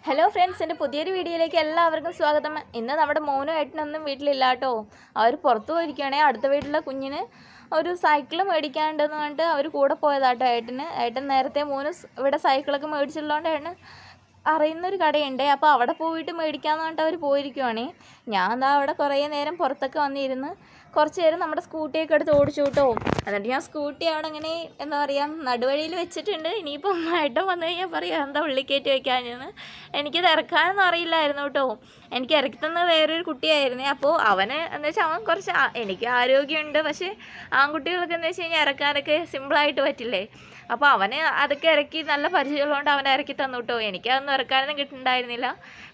Hello friends, എൻ്റെ പുതിയൊരു വീഡിയോയിലേക്ക് എല്ലാവർക്കും സ്വാഗതം. ഇന്ന് നമ്മുടെ മോനും ഏട്ടനൊന്നും വീട്ടിലില്ല കേട്ടോ. അവർ പുറത്തു പോയിരിക്കുകയാണെങ്കിൽ അടുത്ത വീട്ടിലെ കുഞ്ഞിന് ഒരു സൈക്കിൾ മേടിക്കാണ്ടെന്ന് പറഞ്ഞിട്ട് അവർ കൂടെ പോയതാട്ടോ. ഏട്ടൻ നേരത്തെ മോന് ഇവിടെ സൈക്കിളൊക്കെ മേടിച്ചുള്ളതുകൊണ്ട് ഏട്ടന് അറിയുന്നൊരു കടയുണ്ട്. അപ്പോൾ അവിടെ പോയിട്ട് മേടിക്കാമെന്ന് പറഞ്ഞിട്ട് അവർ പോയിരിക്കുവാണേ. ഞാൻ എന്താ അവിടെ കുറേ നേരം പുറത്തൊക്കെ വന്നിരുന്ന് കുറച്ച് നേരം നമ്മുടെ സ്കൂട്ടിയൊക്കെ എടുത്ത് ഓടിച്ചു കേട്ടോ. എന്നിട്ട് ഞാൻ സ്കൂട്ടി അവിടെ അങ്ങനെ എന്താ പറയുക നടുവഴിയിൽ വെച്ചിട്ടുണ്ട്. ഇനിയിപ്പം ഏട്ടൻ വന്നു കഴിഞ്ഞാൽ പറയാം എന്താ ഉള്ളിക്കയറ്റി വയ്ക്കാനെന്ന്. എനിക്കത് ഇറക്കാനൊന്നും അറിയില്ലായിരുന്നു കേട്ടോ. എനിക്ക് ഇറക്കി തന്ന വേറൊരു കുട്ടിയായിരുന്നേ. അപ്പോൾ അവന് എന്താ വെച്ചാൽ അവൻ കുറച്ച് എനിക്ക് ആരോഗ്യമുണ്ട്, പക്ഷേ ആൺകുട്ടികൾക്ക് എന്താ വെച്ച് കഴിഞ്ഞാൽ ഇറക്കാനൊക്കെ സിമ്പിളായിട്ട് പറ്റില്ലേ. അപ്പോൾ അവന് അതൊക്കെ ഇറക്കി നല്ല പരിചയമുള്ളതുകൊണ്ട് അവനെ ഇറക്കി തന്നു കേട്ടോ. എനിക്കതൊന്നും ഇറക്കാനൊന്നും കിട്ടുന്നുണ്ടായിരുന്നില്ല.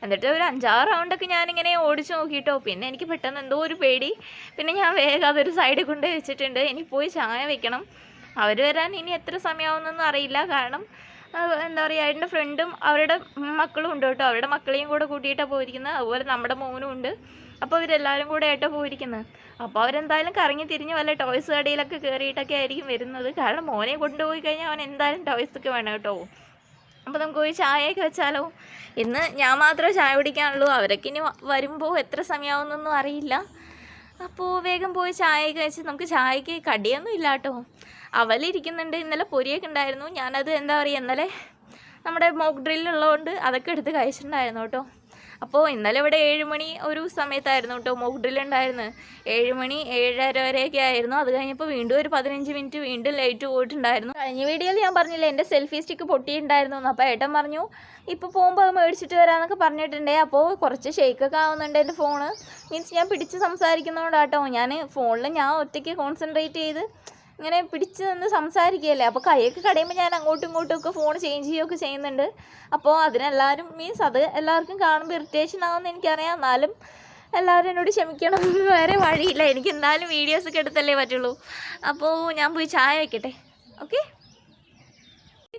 എന്നിട്ട് ഒരു 5-6 റൗണ്ടൊക്കെ ഞാനിങ്ങനെ ഓടിച്ചു നോക്കിയിട്ടോ. പിന്നെ എനിക്ക് പെട്ടെന്ന് എന്തോ ഒരു പേടി. പിന്നെ ഞാൻ വേഗം അതൊരു സൈഡിൽ കൊണ്ട് വെച്ചിട്ടുണ്ട്. ഇനി പോയി ചായ വെക്കണം. അവർ വരാൻ ഇനി എത്ര സമയമാവുന്നൊന്നും അറിയില്ല. കാരണം എന്താ പറയുക, ഏട്ടൻ്റെ ഫ്രണ്ടും അവരുടെ മക്കളും ഉണ്ട് കേട്ടോ. അവരുടെ മക്കളെയും കൂടെ കൂട്ടിയിട്ടാണ് പോയിരിക്കുന്നത്. അതുപോലെ നമ്മുടെ മോനും ഉണ്ട്. അപ്പോൾ ഇവരെല്ലാവരും കൂടെ ആയിട്ടാണ് പോയിരിക്കുന്നത്. അപ്പോൾ അവരെന്തായാലും കറങ്ങി തിരിഞ്ഞ് വല്ല ടോയ്സ് കടയിലൊക്കെ കയറിയിട്ടൊക്കെ ആയിരിക്കും വരുന്നത്. കാരണം മോനെ കൊണ്ടുപോയി കഴിഞ്ഞാൽ അവൻ എന്തായാലും ടോയ്സൊക്കെ വേണം കേട്ടോ. അപ്പോൾ നമുക്ക് പോയി ചായയൊക്കെ വെച്ചാലോ. ഇന്ന് ഞാൻ മാത്രമേ ചായ കുടിക്കാനുള്ളൂ. അവരൊക്കെ ഇനി വരുമ്പോൾ എത്ര സമയമാവുന്നൊന്നും അറിയില്ല. അപ്പോൾ വേഗം പോയി ചായയൊക്കെ വെച്ച് നമുക്ക് ചായക്ക് കടിയൊന്നും ഇല്ല കേട്ടോ. അവലിരിക്കുന്നുണ്ട്. ഇന്നലെ പൊരിയൊക്കെ ഉണ്ടായിരുന്നു. ഞാനത് എന്താ പറയുക ഇന്നലെ നമ്മുടെ മോക്ക് ഡ്രില്ലുള്ളതുകൊണ്ട് അതൊക്കെ എടുത്ത് കഴിച്ചിട്ടുണ്ടായിരുന്നു കേട്ടോ. അപ്പോൾ ഇന്നലെ ഇവിടെ 7 മണി ഒരു സമയത്തായിരുന്നു കേട്ടോ മോക്ക് ഡ്രിൽ ഉണ്ടായിരുന്നു. 7 മണി 7:30 വരെയൊക്കെ ആയിരുന്നു. അത് കഴിഞ്ഞപ്പോൾ വീണ്ടും ഒരു 15 മിനിറ്റ് വീണ്ടും ലൈറ്റ് പോയിട്ടുണ്ടായിരുന്നു. കഴിഞ്ഞ വീഡിയോയിൽ ഞാൻ പറഞ്ഞില്ലേ എൻ്റെ സെൽഫി സ്റ്റിക്ക് പൊട്ടിയിട്ടുണ്ടായിരുന്നു. അപ്പോൾ ഏട്ടൻ പറഞ്ഞു ഇപ്പോൾ പോകുമ്പോൾ അത് മേടിച്ചിട്ട് വരാമെന്നൊക്കെ പറഞ്ഞിട്ടുണ്ടേ. അപ്പോൾ കുറച്ച് ഷെയ്ക്കൊക്കെ ആവുന്നുണ്ട് എൻ്റെ ഫോണ്. മീൻസ് ഞാൻ പിടിച്ച് സംസാരിക്കുന്നതുകൊണ്ടാട്ടോ. ഞാൻ ഫോണിൽ ഞാൻ ഒറ്റയ്ക്ക് കോൺസെൻട്രേറ്റ് ചെയ്ത് ഇങ്ങനെ പിടിച്ച് നിന്ന് സംസാരിക്കുകയല്ലേ. അപ്പോൾ കൈയൊക്കെ കടയുമ്പോൾ ഞാൻ അങ്ങോട്ടും ഇങ്ങോട്ടും ഒക്കെ ഫോൺ ചേഞ്ച് ചെയ്യുകയൊക്കെ ചെയ്യുന്നുണ്ട്. അപ്പോൾ അതിനെല്ലാവരും മീൻസ് അത് എല്ലാവർക്കും കാണുമ്പോൾ ഇറിറ്റേഷൻ ആവുമെന്ന് എനിക്കറിയാം. എന്നാലും എല്ലാവരും എന്നോട് ക്ഷമിക്കണം. വേറെ വഴിയില്ല. എനിക്ക് എന്തായാലും വീഡിയോസൊക്കെ എടുത്തല്ലേ പറ്റുള്ളൂ. അപ്പോൾ ഞാൻ പോയി ചായ വയ്ക്കട്ടെ. ഓക്കെ,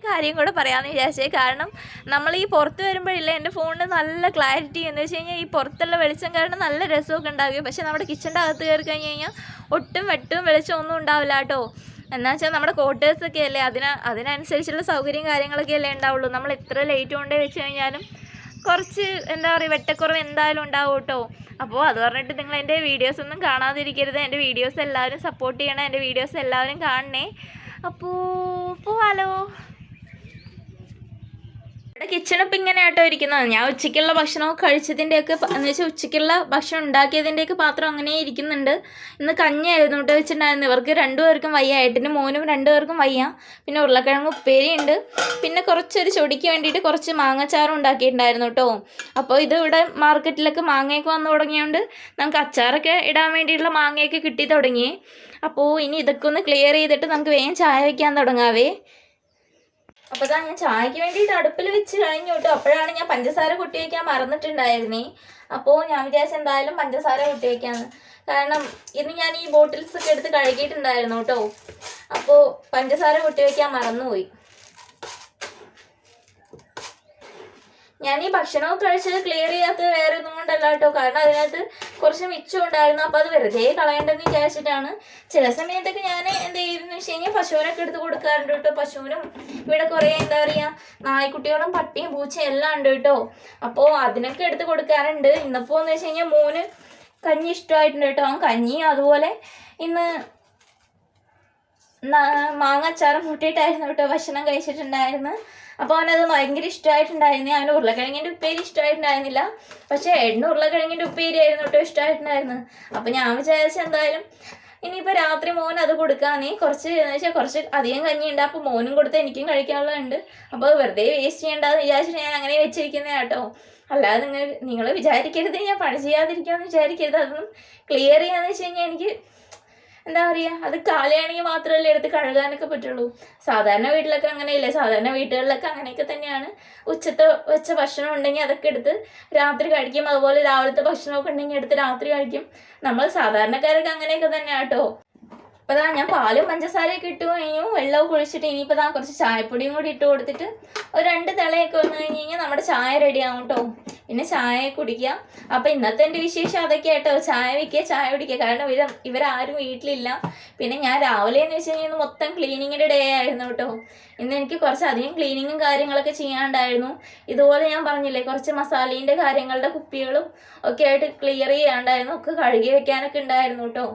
കാര്യം കൂടെ പറയാമെന്ന് വിചാരിച്ചേ. കാരണം നമ്മൾ ഈ പുറത്ത് വരുമ്പോഴില്ലേ എൻ്റെ ഫോണിന് നല്ല ക്ലാരിറ്റി എന്ന് വെച്ച് കഴിഞ്ഞാൽ ഈ പുറത്തുള്ള വെളിച്ചം കാരണം നല്ല രസമൊക്കെ ഉണ്ടാകും. പക്ഷേ നമ്മുടെ കിച്ചൻ്റെ അകത്ത് കയറി കഴിഞ്ഞ് കഴിഞ്ഞാൽ ഒട്ടും വെളിച്ചം ഒന്നും ഉണ്ടാവില്ല കേട്ടോ. എന്നാ വെച്ചാൽ നമ്മുടെ ക്വാർട്ടേഴ്സൊക്കെ അല്ലേ, അതിനനുസരിച്ചുള്ള സൗകര്യം കാര്യങ്ങളൊക്കെ അല്ലേ ഉണ്ടാവുള്ളൂ. നമ്മൾ എത്ര ലൈറ്റ് കൊണ്ടേ വെച്ച് കഴിഞ്ഞാലും കുറച്ച് എന്താ പറയുക വെട്ടക്കുറവ് എന്തായാലും ഉണ്ടാവും കേട്ടോ. അപ്പോൾ അത് പറഞ്ഞിട്ട് നിങ്ങൾ എൻ്റെ വീഡിയോസ് ഒന്നും കാണാതിരിക്കരുത്. എൻ്റെ വീഡിയോസ് എല്ലാവരും സപ്പോർട്ട് ചെയ്യണം. എൻ്റെ വീഡിയോസ് എല്ലാവരും കാണണേ. അപ്പോൾ പോവാലോ. ഇവിടെ കിച്ചണിപ്പോൾ ഇങ്ങനെ ആട്ടോ ഇരിക്കുന്നത്. ഞാൻ ഉച്ചയ്ക്കുള്ള ഭക്ഷണമൊക്കെ കഴിച്ചതിൻ്റെയൊക്കെ എന്ന് വെച്ചാൽ ഉച്ചയ്ക്കുള്ള ഭക്ഷണം ഉണ്ടാക്കിയതിൻ്റെയൊക്കെ പാത്രം അങ്ങനെ ഇരിക്കുന്നുണ്ട്. ഇന്ന് കഞ്ഞിയായിരുന്നു കേട്ടോ വെച്ചിട്ടുണ്ടായിരുന്നു. ഇവർക്ക് 2 പേർക്കും വയ്യ. ഏട്ടനും മോനും 2 പേർക്കും വയ്യ. പിന്നെ ഉരുളക്കിഴങ്ങ് ഉപ്പേരിയുണ്ട്. പിന്നെ കുറച്ചൊരു ചൊടിക്ക് വേണ്ടിയിട്ട് കുറച്ച് മാങ്ങാച്ചാറും ഉണ്ടാക്കിയിട്ടുണ്ടായിരുന്നു കേട്ടോ. അപ്പോൾ ഇത് ഇവിടെ മാർക്കറ്റിലൊക്കെ മാങ്ങയൊക്കെ വന്നു തുടങ്ങിയതുകൊണ്ട് നമുക്ക് അച്ചാറൊക്കെ ഇടാൻ വേണ്ടിയിട്ടുള്ള മാങ്ങയൊക്കെ കിട്ടി തുടങ്ങി. അപ്പോൾ ഇനി ഇതൊക്കെ ഒന്ന് ക്ലിയർ ചെയ്തിട്ട് നമുക്ക് വേഗം ചായ വയ്ക്കാൻ തുടങ്ങാവേ. അപ്പോൾ ഇതാ ഞാൻ ചായക്ക് വേണ്ടിയിട്ട് അടുപ്പിൽ വെച്ച് കഴിഞ്ഞു കേട്ടോ. അപ്പോഴാണ് ഞാൻ പഞ്ചസാര കൊട്ടി വയ്ക്കാൻ മറന്നിട്ടുണ്ടായിരുന്നേ. അപ്പോൾ ഞാൻ വിചാരിച്ച എന്തായാലും പഞ്ചസാര കൊട്ടി വയ്ക്കാമെന്ന്. കാരണം ഇന്ന് ഞാൻ ഈ ബോട്ടിൽസൊക്കെ എടുത്ത് കഴുകിയിട്ടുണ്ടായിരുന്നു കേട്ടോ. അപ്പോൾ പഞ്ചസാര കൊട്ടി വയ്ക്കാൻ മറന്നുപോയി. ഞാൻ ഈ ഭക്ഷണമൊക്കെ കഴിച്ചത് ക്ലിയർ ചെയ്യാത്തത് വേറെ ഒന്നും കൊണ്ടല്ല കേട്ടോ. കാരണം അതിനകത്ത് കുറച്ച് മിച്ചം ഉണ്ടായിരുന്നു. അപ്പോൾ അത് വെറുതെ കളയേണ്ടെന്ന് വിചാരിച്ചിട്ടാണ്. ചില സമയത്തൊക്കെ ഞാൻ എന്ത് ചെയ്തെന്ന് വെച്ച് കഴിഞ്ഞാൽ പശുവിനൊക്കെ എടുത്ത് കൊടുക്കാറുണ്ട് കേട്ടോ. പശുവിനും ഇവിടെ കുറേ എന്താ പറയുക നായ്ക്കുട്ടികളും പട്ടിയും പൂച്ചയും എല്ലാം ഉണ്ട് കേട്ടോ. അപ്പോൾ അതിനൊക്കെ എടുത്ത് കൊടുക്കാറുണ്ട്. ഇന്നിപ്പോൾ എന്ന് വെച്ച് കഴിഞ്ഞാൽ മോന് കഞ്ഞി ഇഷ്ടമായിട്ടുണ്ട് കേട്ടോ. അവൻ കഞ്ഞിയും അതുപോലെ ഇന്ന് മാങ്ങാച്ചാറും കൂട്ടിയിട്ടായിരുന്നു കേട്ടോ ഭക്ഷണം കഴിച്ചിട്ടുണ്ടായിരുന്നു. അപ്പോൾ അവനത് ഭയങ്കര ഇഷ്ടമായിട്ടുണ്ടായിരുന്നു. അവന് ഉരുളക്കിഴങ്ങിൻ്റെ ഉപ്പേരി ഇഷ്ടമായിട്ടുണ്ടായിരുന്നില്ല. പക്ഷേ ഉരുളക്കിഴങ്ങിൻ്റെ ഉപ്പേരി ആയിരുന്നു കേട്ടോ ഇഷ്ടമായിട്ടുണ്ടായിരുന്നു. അപ്പോൾ ഞാൻ വിചാരിച്ച എന്തായാലും ഇനിയിപ്പോൾ രാത്രി മോൻ അത് കൊടുക്കാമെന്നേ. കുറച്ച് എന്ന് വെച്ചാൽ കുറച്ച് അധികം കഞ്ഞിയുണ്ട്. അപ്പോൾ മോനും കൊടുത്ത് എനിക്കും കഴിക്കാനുള്ളതുണ്ട്. അപ്പോൾ വെറുതെ വേസ്റ്റ് ചെയ്യേണ്ടതെന്ന് വിചാരിച്ചിട്ട് ഞാൻ അങ്ങനെ വെച്ചിരിക്കുന്നത് കേട്ടോ. അല്ലാതെ നിങ്ങൾ വിചാരിക്കരുത് ഞാൻ പണി ചെയ്യാതിരിക്കാമെന്ന് വിചാരിക്കരുത്. അതൊന്നും ക്ലിയർ ചെയ്യാന്ന് വെച്ച് കഴിഞ്ഞാൽ എനിക്ക് എന്താ പറയുക അത് കാലയാണെങ്കിൽ മാത്രമല്ലേ എടുത്ത് കഴുകാനൊക്കെ പറ്റുള്ളൂ. സാധാരണ വീട്ടിലൊക്കെ അങ്ങനെയല്ലേ. സാധാരണ വീട്ടുകളിലൊക്കെ അങ്ങനെയൊക്കെ തന്നെയാണ്. ഉച്ചത്തെ വെച്ച ഭക്ഷണം ഉണ്ടെങ്കിൽ അതൊക്കെ എടുത്ത് രാത്രി കഴിക്കും. അതുപോലെ രാവിലത്തെ ഭക്ഷണമൊക്കെ ഉണ്ടെങ്കിൽ എടുത്ത് രാത്രി കഴിക്കും. നമ്മൾ സാധാരണക്കാരൊക്കെ അങ്ങനെയൊക്കെ തന്നെയാണ് കേട്ടോ. അപ്പോൾ ഇതാ ഞാൻ പാലും പഞ്ചസാരയൊക്കെ ഇട്ട് കഴിഞ്ഞു. വെള്ളമൊക്കെ കുഴിച്ചിട്ട് ഇനിയിപ്പോൾ കുറച്ച് ചായപ്പൊടിയും കൂടി ഇട്ട് കൊടുത്തിട്ട് ഒരു 2 തിളയൊക്കെ വന്നു കഴിഞ്ഞ് കഴിഞ്ഞാൽ നമ്മുടെ ചായ റെഡിയാവും കേട്ടോ. പിന്നെ ചായ കുടിക്കുക. അപ്പം ഇന്നത്തെ എൻ്റെ വിശേഷം അതൊക്കെ ആട്ടോ. ചായ വയ്ക്കുക, ചായ കുടിക്കുക. കാരണം ഇവരാരും വീട്ടിലില്ല. പിന്നെ ഞാൻ രാവിലെ എന്ന് വെച്ച് കഴിഞ്ഞാൽ മൊത്തം ക്ലീനിങ്ങിൻ്റെ ഡേ ആയിരുന്നു കേട്ടോ. ഇന്ന് എനിക്ക് കുറച്ചധികം ക്ലീനിങ്ങും കാര്യങ്ങളൊക്കെ ചെയ്യാണ്ടായിരുന്നു. ഇതുപോലെ ഞാൻ പറഞ്ഞില്ലേ, കുറച്ച് മസാലേൻ്റെ കാര്യങ്ങളുടെ കുപ്പികളും ഒക്കെ ആയിട്ട് ക്ലിയർ ചെയ്യാണ്ടായിരുന്നു. ഒക്കെ കഴുകി വെക്കാനൊക്കെ ഉണ്ടായിരുന്നു കേട്ടോ.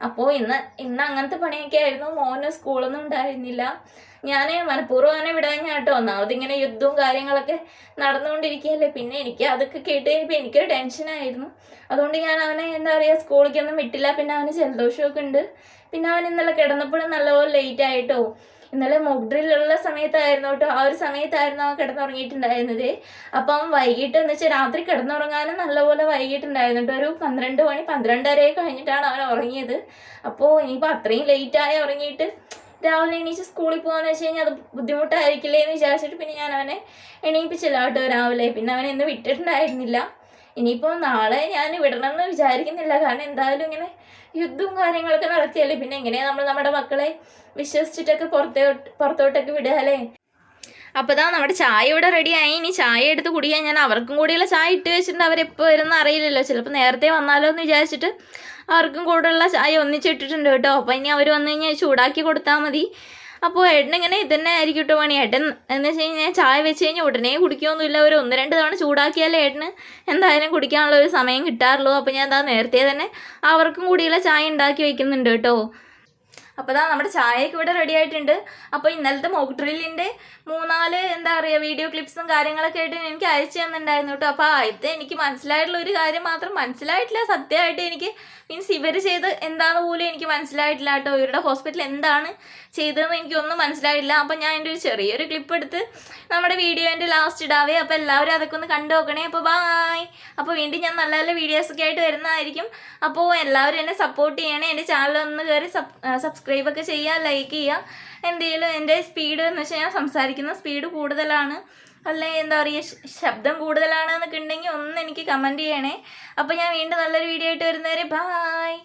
അപ്പോൾ ഇന്ന് അങ്ങനത്തെ പണിയൊക്കെ ആയിരുന്നു. മോന് സ്കൂളൊന്നും ഉണ്ടായിരുന്നില്ല. ഞാൻ മനഃപൂർവ്വം അവനെ വിടാൻ കേട്ടോ. ഒന്നാമത് ഇങ്ങനെ യുദ്ധവും കാര്യങ്ങളൊക്കെ നടന്നുകൊണ്ടിരിക്കുകയല്ലേ. പിന്നെ എനിക്ക് അതൊക്കെ കേട്ട് കഴിഞ്ഞപ്പോൾ എനിക്കൊരു ടെൻഷനായിരുന്നു. അതുകൊണ്ട് ഞാൻ അവനെ എന്താ പറയുക, സ്കൂളിലേക്കൊന്നും വിട്ടില്ല. പിന്നെ അവന് ജലദോഷമൊക്കെ ഉണ്ട്. പിന്നെ അവൻ ഇന്നലെ കിടന്നപ്പോഴും നല്ലപോലെ ലേറ്റ് ആയിട്ടോ. ഇന്നലെ മോക്ക് ഡ്രില്ലുള്ള സമയത്തായിരുന്നു കേട്ടോ. ആ ഒരു സമയത്തായിരുന്നു അവൻ കിടന്നുറങ്ങിയിട്ടുണ്ടായിരുന്നത്. അപ്പം അവൻ വൈകിട്ട് എന്ന് വെച്ചാൽ രാത്രി കിടന്നുറങ്ങാനും നല്ലപോലെ വൈകിട്ടുണ്ടായിരുന്നു കേട്ടോ. ഒരു 12 കഴിഞ്ഞിട്ടാണ് അവൻ ഉറങ്ങിയത്. അപ്പോൾ ഇനിയിപ്പോൾ അത്രയും ലേറ്റായി ഉറങ്ങിയിട്ട് രാവിലെ എണീച്ച് സ്കൂളിൽ പോകാന്ന് വെച്ച് കഴിഞ്ഞാൽ അത് ബുദ്ധിമുട്ടായിരിക്കില്ലേ എന്ന് വിചാരിച്ചിട്ട് പിന്നെ ഞാൻ അവനെ എണീപ്പിച്ചില്ല കേട്ടോ രാവിലെ. പിന്നെ അവനെ ഇന്ന് വിട്ടിട്ടുണ്ടായിരുന്നില്ല. ഇനിയിപ്പോൾ നാളെ ഞാൻ വിടണമെന്ന് വിചാരിക്കുന്നില്ല. കാരണം എന്തായാലും ഇങ്ങനെ യുദ്ധവും കാര്യങ്ങളൊക്കെ നടക്കുകയല്ലേ. പിന്നെ എങ്ങനെയാണ് നമ്മൾ നമ്മുടെ മക്കളെ വിശ്വസിച്ചിട്ടൊക്കെ പുറത്തോട്ടൊക്കെ വിടുക അല്ലേ. അപ്പോൾ ഇതാ നമ്മുടെ ചായ ഇവിടെ റെഡിയായി. ഇനി ചായ എടുത്ത് കുടിക്കാൻ ഞാൻ അവർക്കും കൂടിയുള്ള ചായ ഇട്ട് വെച്ചിട്ടുണ്ട്. അവരെപ്പോൾ വരുന്ന അറിയില്ലല്ലോ, ചിലപ്പോൾ നേരത്തെ വന്നാലോ എന്ന് വിചാരിച്ചിട്ട് അവർക്കും കൂടെയുള്ള ചായ ഒന്നിച്ചിട്ടിട്ടുണ്ട് കേട്ടോ. അപ്പോൾ ഇനി അവർ വന്നു കഴിഞ്ഞാൽ ചൂടാക്കി കൊടുത്താൽ മതി. അപ്പോൾ ഏട്ടനിങ്ങനെ ഇതന്നെ ആയിരിക്കും കേട്ടോ പണി. ഏട്ടൻ എന്ന് വെച്ച് കഴിഞ്ഞാൽ ചായ വെച്ച് കഴിഞ്ഞാൽ ഉടനെ കുടിക്കുകയൊന്നുമില്ല. ഒരു 1-2 തവണ ചൂടാക്കിയാലേ ഏട്ടന് എന്തായാലും കുടിക്കാനുള്ള ഒരു സമയം കിട്ടാറുള്ളൂ. അപ്പോൾ ഞാൻ എന്താ നേരത്തെ തന്നെ അവർക്കും കൂടിയുള്ള ചായ ഉണ്ടാക്കി വയ്ക്കുന്നുണ്ട് കേട്ടോ. അപ്പോൾ ഇതാ നമ്മുടെ ചായയൊക്കെ ഇവിടെ റെഡി ആയിട്ടുണ്ട്. അപ്പോൾ ഇന്നലത്തെ മോക്ക് ഡ്രില്ലിൻ്റെ 3-4 എന്താ പറയുക വീഡിയോ ക്ലിപ്സും കാര്യങ്ങളൊക്കെ ആയിട്ട് എനിക്ക് അയച്ചു തന്നിട്ടുണ്ടായിരുന്നു കേട്ടോ. അപ്പോൾ ആദ്യത്തെ എനിക്ക് മനസ്സിലായിട്ടുള്ള ഒരു കാര്യം മാത്രം മനസ്സിലായിട്ടില്ല. സത്യമായിട്ട് എനിക്ക് മീൻസ് ഇവർ ചെയ്ത് എന്താണെന്ന് പോലും എനിക്ക് മനസ്സിലായിട്ടില്ല കേട്ടോ. ഇവരുടെ ഹോസ്പിറ്റൽ എന്താണ് ചെയ്തതെന്ന് എനിക്കൊന്നും മനസ്സിലായില്ല. അപ്പോൾ ഞാൻ എൻ്റെ ഒരു ചെറിയൊരു ക്ലിപ്പ് എടുത്ത് നമ്മുടെ വീഡിയോൻ്റെ ലാസ്റ്റ് ഇടാവേ. അപ്പോൾ എല്ലാവരും അതൊക്കെ ഒന്ന് കണ്ടു നോക്കണേ. അപ്പോൾ ബായ്. അപ്പോൾ വീണ്ടും ഞാൻ നല്ല നല്ല വീഡിയോസൊക്കെ ആയിട്ട് വരുന്നതായിരിക്കും. അപ്പോൾ എല്ലാവരും എന്നെ സപ്പോർട്ട് ചെയ്യണേ. എൻ്റെ ചാനൽ ഒന്ന് കയറി സബ്സ്ക്രൈബൊക്കെ ചെയ്യുക, ലൈക്ക് ചെയ്യുക. എന്തെങ്കിലും എൻ്റെ സ്പീഡ് എന്ന് വെച്ചാൽ ഞാൻ സംസാരിക്കുന്ന സ്പീഡ് കൂടുതലാണ്, അല്ലെ എന്താ പറയുക ശബ്ദം കൂടുതലാണ് എന്നൊക്കെ ഉണ്ടെങ്കിൽ ഒന്ന് എനിക്ക് കമൻറ്റ് ചെയ്യണേ. അപ്പോൾ ഞാൻ വീണ്ടും നല്ലൊരു വീഡിയോ ആയിട്ട് വരുന്നവരെ ബായ്.